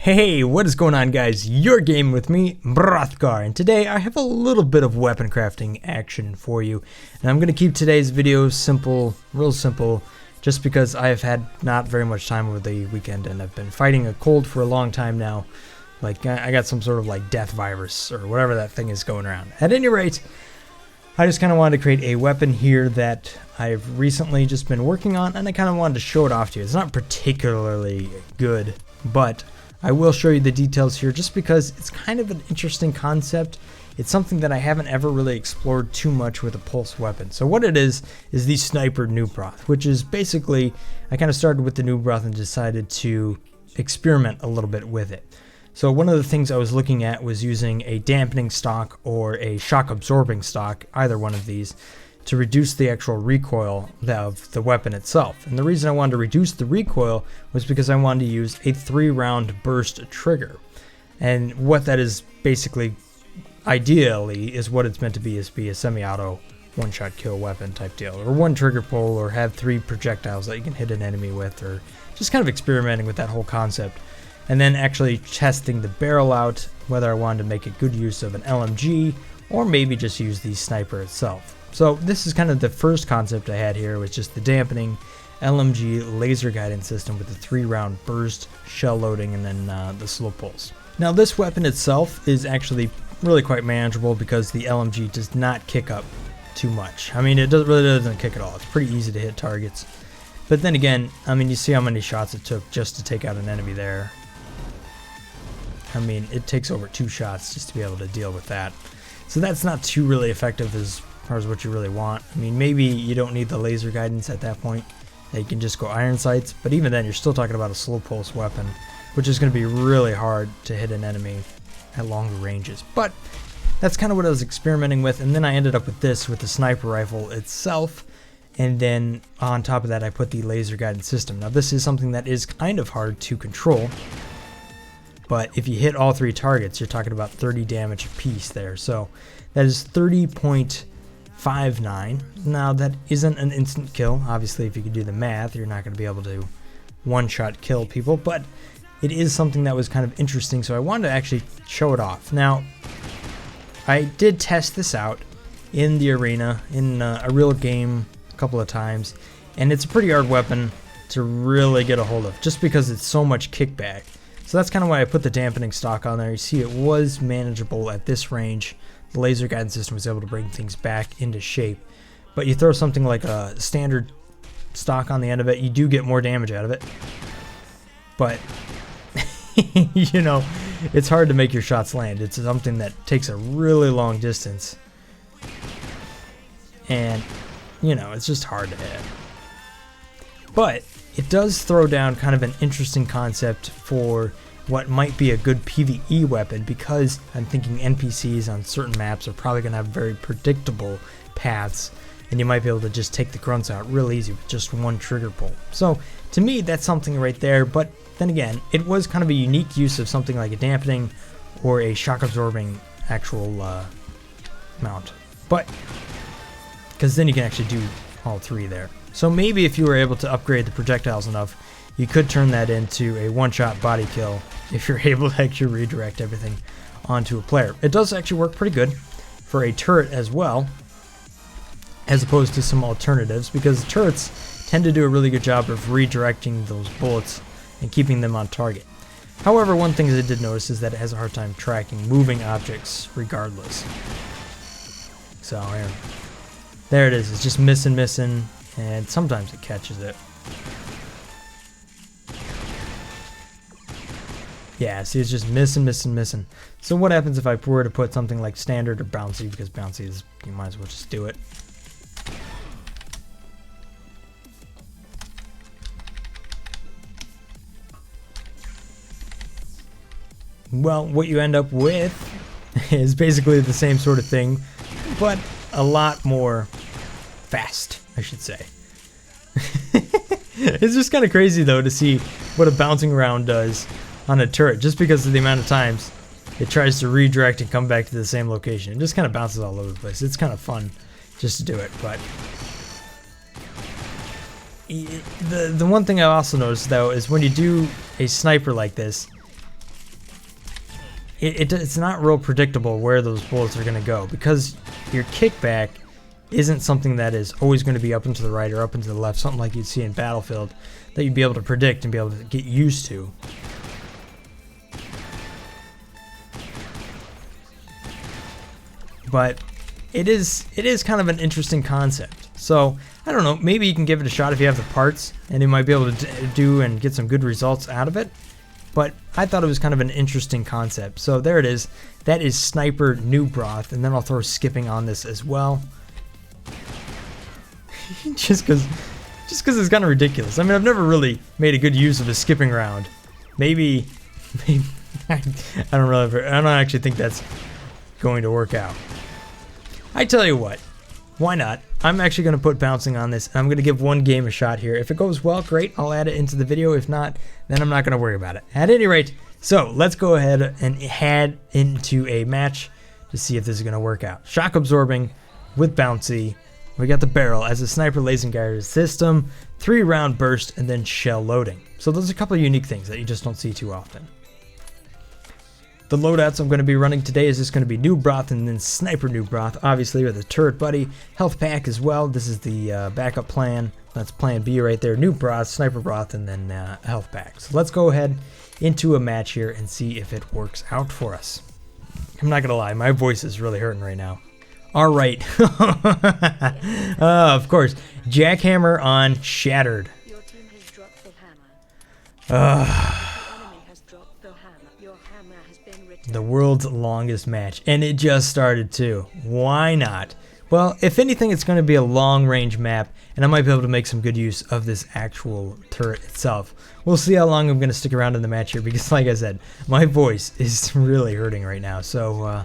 Hey, what is going on, guys? You're gaming with me, Brothgar, and today I have a little bit of weapon crafting action for you. And I'm going to keep today's video simple, real simple, just because I have had not very much time over the weekend and I've been fighting a cold for a long time now. Like, I got some sort of like death virus or whatever that thing is going around. At any rate, I just kind of wanted to create a weapon here that I've recently just been working on, and I kind of wanted to show it off to you. It's not particularly good, but I will show you the details here just because it's kind of an interesting concept. It's something that I haven't ever really explored too much with a pulse weapon. So what it is the sniper Noob Broth, which is basically, I kind of started with the Noob Broth and decided to experiment a little bit with it. So one of the things I was looking at was using a dampening stock or a shock absorbing stock, either one of these, to reduce the actual recoil of the weapon itself. And the reason I wanted to reduce the recoil was because I wanted to use a 3-round burst trigger. And what that is basically, ideally, is what it's meant to be, is be a semi-auto one-shot kill weapon type deal, or one trigger pull, or have 3 projectiles that you can hit an enemy with, or just kind of experimenting with that whole concept. And then actually testing the barrel out, whether I wanted to make a good use of an LMG, or maybe just use the sniper itself. So this is kind of the first concept I had here, was just the dampening LMG laser guidance system with the 3-round burst, shell loading, and then the slow pulse. Now this weapon itself is actually really quite manageable because the LMG does not kick up too much. I mean, it really doesn't kick at all. It's pretty easy to hit targets. But then again, I mean, you see how many shots it took just to take out an enemy there. I mean, it takes over 2 shots just to be able to deal with that. So that's not too really effective as far as what you really want. I mean, maybe you don't need the laser guidance at that point. You can just go iron sights, but even then you're still talking about a slow pulse weapon, which is going to be really hard to hit an enemy at longer ranges. But that's kind of what I was experimenting with, and then I ended up with this, with the sniper rifle itself, and then on top of that I put the laser guidance system. Now this is something that is kind of hard to control, but if you hit all 3 targets, you're talking about 30 damage apiece there. So that is 30.59. Now that isn't an instant kill. Obviously, if you can do the math, you're not going to be able to one-shot kill people, but it is something that was kind of interesting, so I wanted to actually show it off. Now, I did test this out in the arena, in a real game a couple of times, and it's a pretty hard weapon to really get a hold of, just because it's so much kickback. So that's kind of why I put the dampening stock on there. You see, it was manageable at this range. The laser guidance system was able to bring things back into shape. But you throw something like a standard stock on the end of it, you do get more damage out of it. But, you know, it's hard to make your shots land. It's something that takes a really long distance. And, you know, it's just hard to hit. But it does throw down kind of an interesting concept for what might be a good PvE weapon, because I'm thinking NPCs on certain maps are probably going to have very predictable paths, and you might be able to just take the grunts out real easy with just one trigger pull. So to me, that's something right there. But then again, it was kind of a unique use of something like a dampening or a shock absorbing actual mount, but because then you can actually do all 3 there. So maybe if you were able to upgrade the projectiles enough, you could turn that into a one-shot body kill if you're able to actually redirect everything onto a player. It does actually work pretty good for a turret as well, as opposed to some alternatives, because turrets tend to do a really good job of redirecting those bullets and keeping them on target. However, one thing that I did notice is that it has a hard time tracking moving objects regardless. So here, there it is. It's just missing, and sometimes it catches it. Yeah, see, it's just missing. So what happens if I were to put something like standard or bouncy, because bouncy is, you might as well just do it. Well, what you end up with is basically the same sort of thing, but a lot more fast, I should say. It's just kind of crazy though to see what a bouncing round does on a turret, just because of the amount of times it tries to redirect and come back to the same location. It just kind of bounces all over the place. It's kind of fun just to do it, but the one thing I also noticed though is when you do a sniper like this, it's not real predictable where those bullets are going to go, because your kickback isn't something that is always going to be up and to the right or up and to the left, something like you'd see in Battlefield that you'd be able to predict and be able to get used to. But it is kind of an interesting concept. So I don't know, maybe you can give it a shot if you have the parts, and you might be able to do and get some good results out of it. But I thought it was kind of an interesting concept. So there it is. That is Sniper Noob Broth, and then I'll throw skipping on this as well. just because it's kind of ridiculous. I mean, I've never really made a good use of a skipping round. Maybe I don't actually think that's going to work out. I tell you what, why not? I'm actually going to put bouncing on this, and I'm going to give one game a shot here. If it goes well, great, I'll add it into the video. If not, then I'm not going to worry about it. At any rate, so let's go ahead and head into a match to see if this is going to work out. Shock absorbing with bouncy. We got the barrel as a sniper laser guided system, 3-round burst, and then shell loading. So those are a couple of unique things that you just don't see too often. The loadouts I'm going to be running today is just going to be Noob Broth and then Sniper Noob Broth, obviously with a turret buddy, health pack as well. This is the backup plan. That's plan B right there. Noob Broth, Sniper Broth, and then health pack. So let's go ahead into a match here and see if it works out for us. I'm not going to lie, my voice is really hurting right now. All right. Of course, jackhammer on shattered. Your team has dropped the hammer. The world's longest match, and it just started too. Why not? Well, if anything, it's going to be a long-range map, and I might be able to make some good use of this actual turret itself. We'll see how long I'm going to stick around in the match here, because like I said, my voice is really hurting right now. So,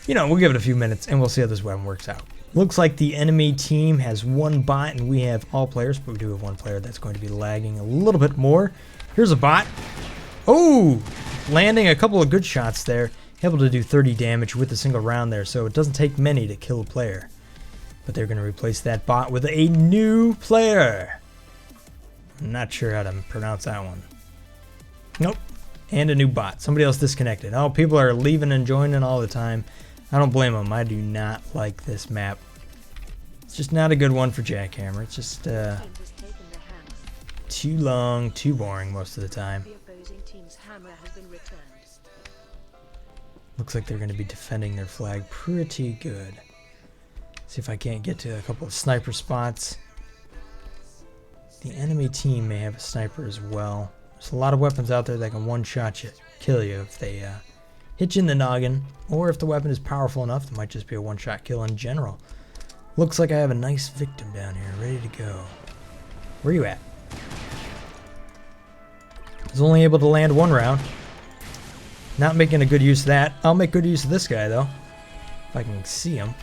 you know, we'll give it a few minutes, and we'll see how this weapon works out. Looks like the enemy team has one bot, and we have all players, but we do have one player that's going to be lagging a little bit more. Here's a bot. Oh! Landing a couple of good shots there, able to do 30 damage with a single round there, so it doesn't take many to kill a player. But they're going to replace that bot with a new player. I'm not sure how to pronounce that one. Nope. And a new bot. Somebody else disconnected. Oh, people are leaving and joining all the time. I don't blame them. I do not like this map. It's just not a good one for jackhammer. It's just too long, too boring most of the time. Looks like they're going to be defending their flag pretty good. See if I can't get to a couple of sniper spots. The enemy team may have a sniper as well. There's a lot of weapons out there that can one-shot you, kill you if they hit you in the noggin, or if the weapon is powerful enough, it might just be a one-shot kill in general. Looks like I have a nice victim down here, ready to go. Where are you at? I was only able to land one round. Not making a good use of that. I'll make good use of this guy, though. If I can see him.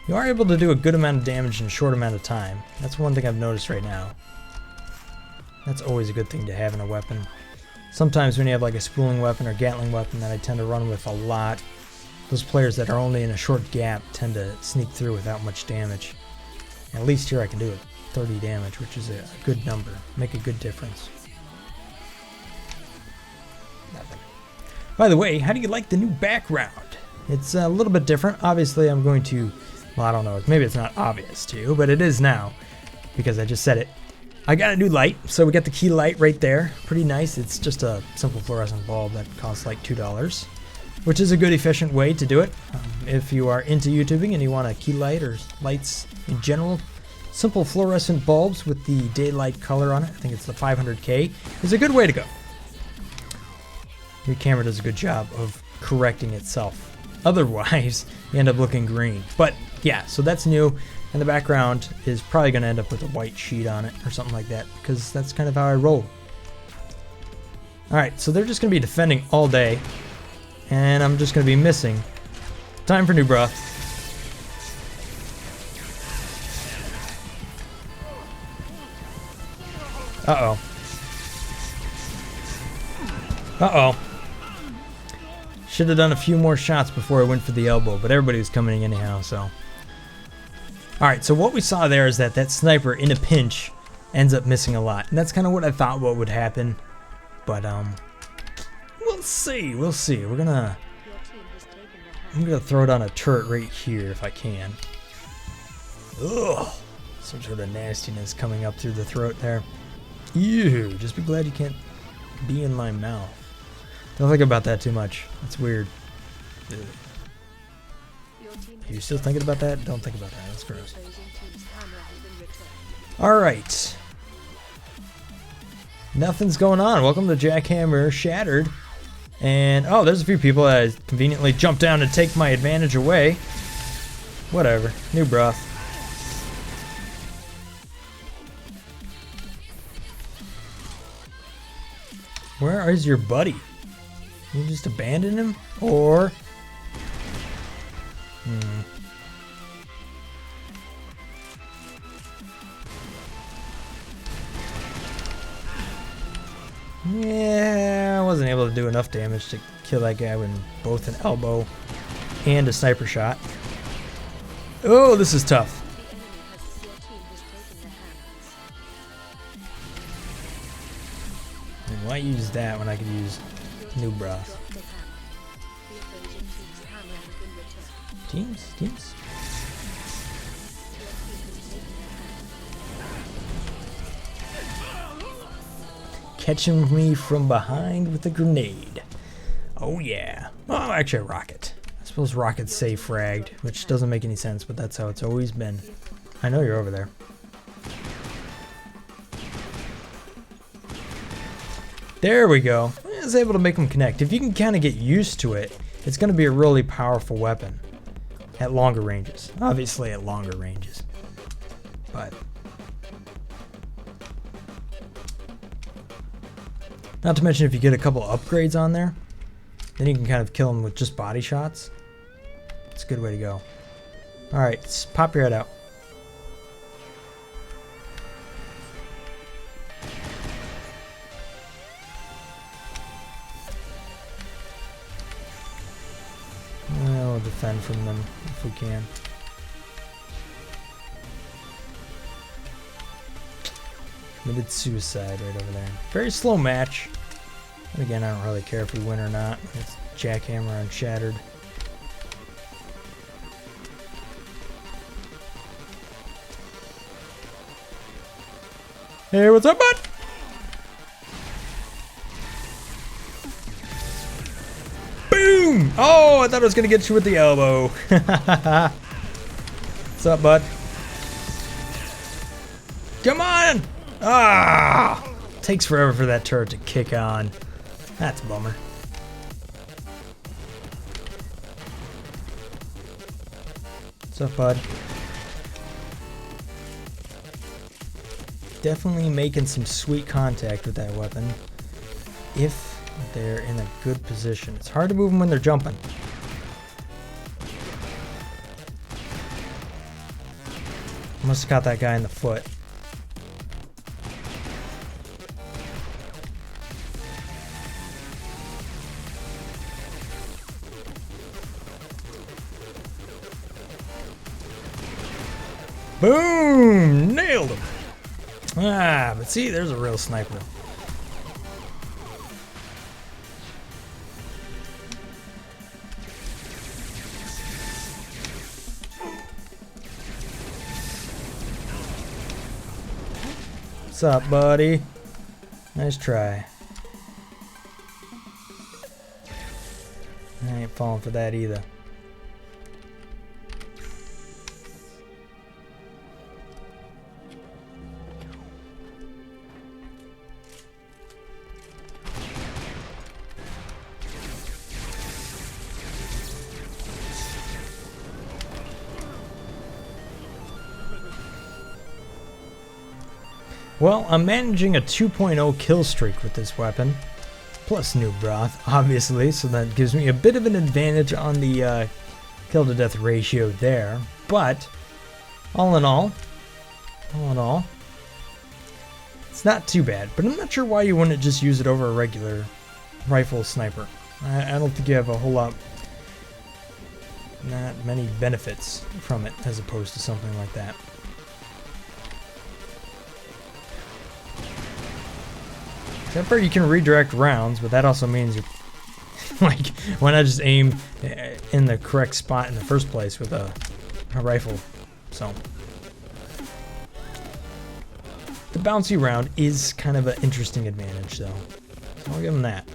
You are able to do a good amount of damage in a short amount of time. That's one thing I've noticed right now. That's always a good thing to have in a weapon. Sometimes when you have like a spooling weapon or Gatling weapon that I tend to run with a lot, those players that are only in a short gap tend to sneak through without much damage. At least here I can do it. 30 damage, which is a good number. Make a good difference. Nothing. By the way, how do you like the new background? It's a little bit different. Obviously, I'm going to, well, I don't know, maybe it's not obvious to you, but it is now because I just said it. I got a new light, so we got the key light right there. Pretty nice. It's just a simple fluorescent bulb that costs like $2, which is a good efficient way to do it. If you are into YouTubing and you want a key light or lights in general, simple fluorescent bulbs with the daylight color on it, I think it's the 500K, is a good way to go. Your camera does a good job of correcting itself. Otherwise, you end up looking green. But yeah, so that's new, and the background is probably going to end up with a white sheet on it or something like that, because that's kind of how I roll. Alright, so they're just going to be defending all day, and I'm just going to be missing. Time for Noob Broth. Uh-oh. Uh-oh. Should have done a few more shots before I went for the elbow, but everybody was coming in anyhow, so. Alright, so what we saw there is that sniper in a pinch ends up missing a lot. And that's kind of what I thought what would happen. But we'll see. We'll see. Your team has taken the I'm gonna throw down a turret right here if I can. Ugh, some sort of nastiness coming up through the throat there. Ew, just be glad you can't be in my mouth. Don't think about that too much. It's weird. Ugh. Are you still thinking about that? Don't think about that. That's gross. Alright. Nothing's going on. Welcome to Jackhammer Shattered. And, oh, there's a few people that conveniently jumped down to take my advantage away. Whatever. Noob Broth. Where is your buddy? You just abandon him? Or... Yeah, I wasn't able to do enough damage to kill that guy with both an elbow and a sniper shot. Oh, this is tough. And why use that when I could use Noob Broth? Teams. Catching me from behind with a grenade. Oh yeah. Oh, actually a rocket. I suppose rockets say fragged, which doesn't make any sense, but that's how it's always been. I know you're over there. There we go. I was able to make them connect. If you can kind of get used to it, it's going to be a really powerful weapon at longer ranges. Obviously at longer ranges. But not to mention if you get a couple upgrades on there, then you can kind of kill them with just body shots. It's a good way to go. Alright, let's pop your head out. We'll defend from them if we can. Committed suicide right over there. Very slow match. And again, I don't really care if we win or not. It's Jackhammer on Shattered. Hey, what's up, bud? Boom! Oh, I thought I was gonna get you with the elbow. What's up, bud? Come on! Ah! Takes forever for that turret to kick on. That's a bummer. What's up, bud? Definitely making some sweet contact with that weapon. If they're in a good position. It's hard to move them when they're jumping. Must have caught that guy in the foot. Boom! Nailed him! Ah, but see, there's a real sniper. What's up, buddy? Nice try. I ain't falling for that either. Well, I'm managing a 2.0 kill streak with this weapon, plus Noob Broth, obviously, so that gives me a bit of an advantage on the kill to death ratio there. But all in all, it's not too bad. But I'm not sure why you wouldn't just use it over a regular rifle sniper. I don't think you have a whole lot, not many benefits from it as opposed to something like that. Except for you can redirect rounds, but that also means you're like, why not just aim in the correct spot in the first place with a rifle? So the bouncy round is kind of an interesting advantage, though. So I'll give him that.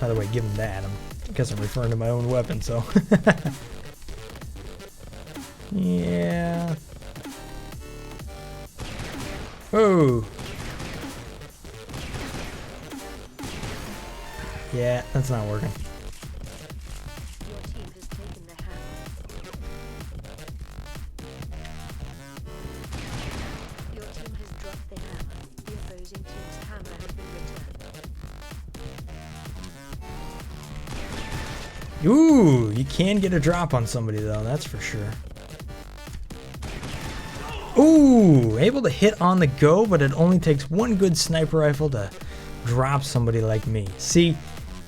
By the way, give him that. I guess I'm referring to my own weapon, so. Yeah. Oh. Yeah, that's not working. Your team has taken the hammer. Your team has dropped the hammer. The opposing team's hammer has been returned. Ooh, you can get a drop on somebody though, that's for sure. Ooh, able to hit on the go, but it only takes one good sniper rifle to drop somebody like me. See,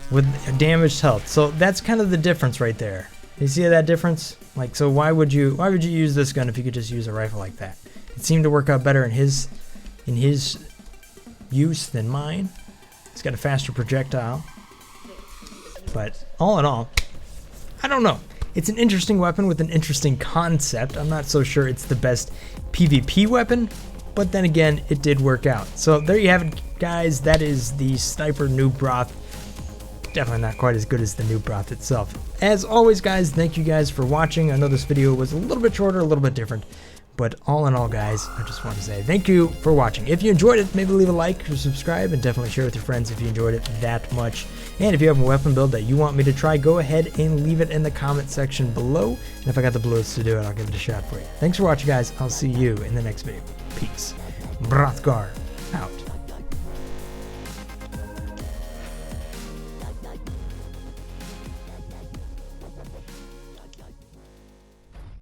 with damaged health. So that's kind of the difference right there. You see that difference? Like, so why would you use this gun if you could just use a rifle like that? It seemed to work out better in his use than mine. It's got a faster projectile. But all in all, I don't know. It's an interesting weapon with an interesting concept. I'm not so sure it's the best PvP weapon, but then again, it did work out. So there you have it, guys. That is the Sniper Noob Broth. Definitely not quite as good as the Noob Broth itself. As always, guys, thank you guys for watching. I know this video was a little bit shorter, a little bit different, but all in all, guys, I just want to say thank you for watching. If you enjoyed it, maybe leave a like or subscribe, and definitely share with your friends if you enjoyed it that much. And if you have a weapon build that you want me to try, go ahead and leave it in the comment section below. And if I got the bullets to do it, I'll give it a shot for you. Thanks for watching, guys. I'll see you in the next video. Peace. Brothgar.